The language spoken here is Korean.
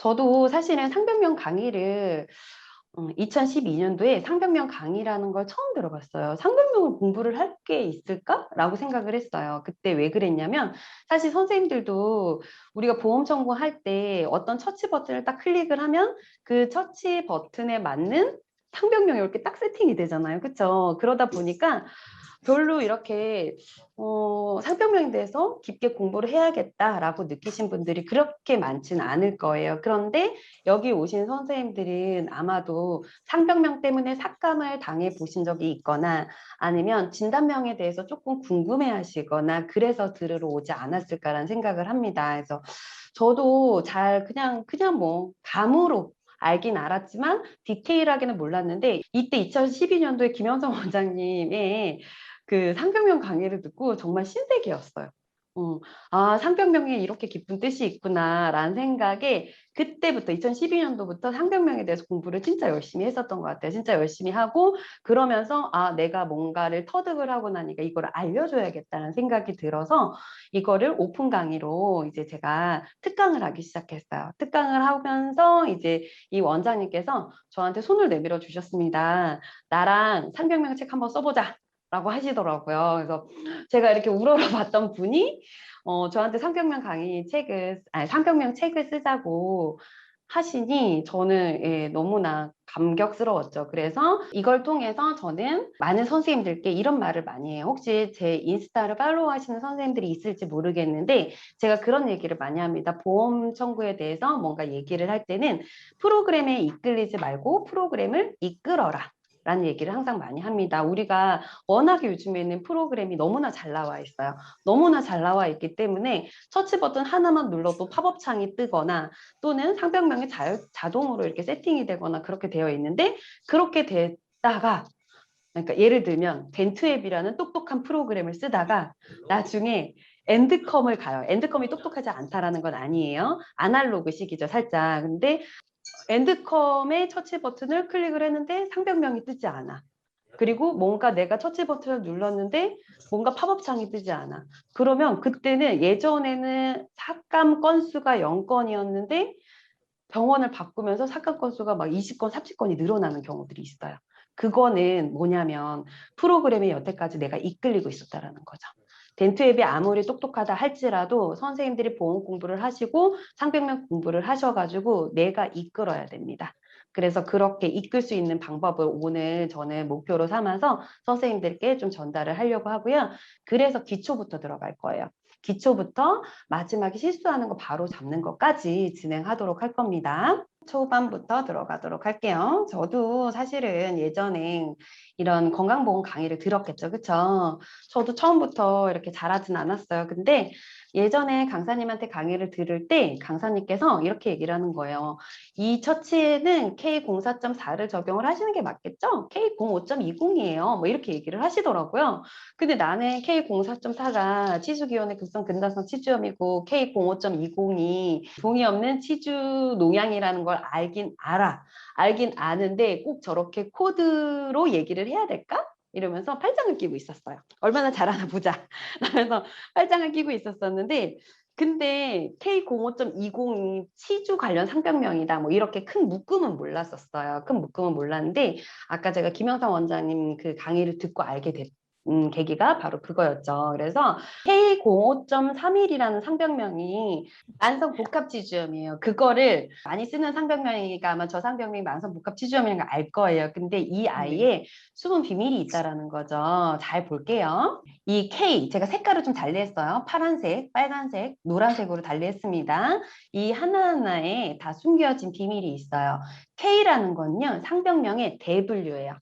저도 사실은 상병명 강의를 2012년도에 상병명 강의라는 걸 처음 들어봤어요. 상병명을 공부를 할 게 있을까라고 생각을 했어요. 그때 왜 그랬냐면 사실 선생님들도 우리가 보험 청구할 때 어떤 처치 버튼을 딱 클릭을 하면 그 처치 버튼에 맞는 상병명이 이렇게 딱 세팅이 되잖아요. 그렇죠? 그러다 보니까 별로 이렇게 상병명에 대해서 깊게 공부를 해야겠다라고 느끼신 분들이 그렇게 많지는 않을 거예요. 그런데 여기 오신 선생님들은 아마도 상병명 때문에 삭감을 당해 보신 적이 있거나 아니면 진단명에 대해서 조금 궁금해 하시거나 그래서 들으러 오지 않았을까라는 생각을 합니다. 그래서 저도 잘 그냥 뭐 감으로 알긴 알았지만 디테일하게는 몰랐는데 이때 2012년도에 김영성 원장님의 그 상병명 강의를 듣고 정말 신세계였어요. 어, 아, 상병명에 이렇게 깊은 뜻이 있구나라는 생각에 그때부터 2012년도부터 상병명에 대해서 공부를 진짜 열심히 했었던 것 같아요. 진짜 열심히 하고 그러면서 아, 내가 뭔가를 터득을 하고 나니까 이걸 알려줘야겠다는 생각이 들어서 이거를 오픈 강의로 이제 제가 특강을 하기 시작했어요. 특강을 하면서 이제 이 원장님께서 저한테 손을 내밀어 주셨습니다. 나랑 상병명 책 한번 써보자. 라고 하시더라고요. 그래서 제가 이렇게 우러러봤던 분이 저한테 상병명 강의 책을, 아니, 상병명 책을 쓰자고 하시니 저는 예, 너무나 감격스러웠죠. 그래서 이걸 통해서 저는 많은 선생님들께 이런 말을 많이 해요. 혹시 제 인스타를 팔로우 하시는 선생님들이 있을지 모르겠는데 제가 그런 얘기를 많이 합니다. 보험 청구에 대해서 뭔가 얘기를 할 때는 프로그램에 이끌리지 말고 프로그램을 이끌어라. 라는 얘기를 항상 많이 합니다. 우리가 워낙에 요즘에는 프로그램이 너무나 잘 나와 있어요. 너무나 잘 나와 있기 때문에 터치 버튼 하나만 눌러도 팝업 창이 뜨거나 또는 상병명이 자동으로 이렇게 세팅이 되거나 그렇게 되어 있는데 그렇게 됐다가 그러니까 예를 들면 덴트앱이라는 똑똑한 프로그램을 쓰다가 나중에 엔드컴을 가요. 엔드컴이 똑똑하지 않다라는 건 아니에요. 아날로그식이죠, 살짝. 근데 엔드컴의 처치 버튼을 클릭을 했는데 상병명이 뜨지 않아. 그리고 뭔가 내가 처치 버튼을 눌렀는데 뭔가 팝업 창이 뜨지 않아. 그러면 그때는 예전에는 삭감 건수가 0건이었는데 병원을 바꾸면서 삭감 건수가 막 20건, 30건이 늘어나는 경우들이 있어요. 그거는 뭐냐면 프로그램이 여태까지 내가 이끌리고 있었다라는 거죠. 덴트앱이 아무리 똑똑하다 할지라도 선생님들이 보험 공부를 하시고 상병명 공부를 하셔가지고 내가 이끌어야 됩니다. 그래서 그렇게 이끌 수 있는 방법을 오늘 저는 목표로 삼아서 선생님들께 좀 전달을 하려고 하고요. 그래서 기초부터 들어갈 거예요. 기초부터 마지막에 실수하는 거 바로 잡는 것까지 진행하도록 할 겁니다. 초반부터 들어가도록 할게요. 저도 사실은 예전에 이런 건강보험 강의를 들었겠죠. 그쵸? 저도 처음부터 이렇게 잘하진 않았어요. 근데 예전에 강사님한테 강의를 들을 때 강사님께서 이렇게 얘기를 하는 거예요. 이 처치에는 K04.4를 적용을 하시는 게 맞겠죠? K05.20이에요. 뭐 이렇게 얘기를 하시더라고요. 근데 나는 K04.4가 치주기원의 급성 근단성 치주염이고 K05.20이 종이 없는 치주 농양이라는 걸 알긴 알아. 알긴 아는데 꼭 저렇게 코드로 얘기를 해야 될까? 이러면서 팔짱을 끼고 있었어요. 얼마나 잘하나 보자. 그래서 팔짱을 끼고 있었었는데 근데 K05.20이 치주 관련 상병명이다. 뭐 이렇게 큰 묶음은 몰랐었어요. 큰 묶음은 몰랐는데 아까 제가 김영삼 원장님 그 강의를 듣고 알게 됐 계기가 바로 그거였죠. 그래서 K05.31이라는 상병명이 만성복합지주염이에요. 그거를 많이 쓰는 상병명이니까 아마 저 상병명이 만성복합지주염이라는 걸 알 거예요. 근데 이 네. 아이에 숨은 비밀이 있다라는 거죠. 잘 볼게요. 이 K, 제가 색깔을 좀 달리했어요. 파란색, 빨간색, 노란색으로 달리했습니다. 이 하나하나에 다 숨겨진 비밀이 있어요. K라는 건요, 상병명의 W예요.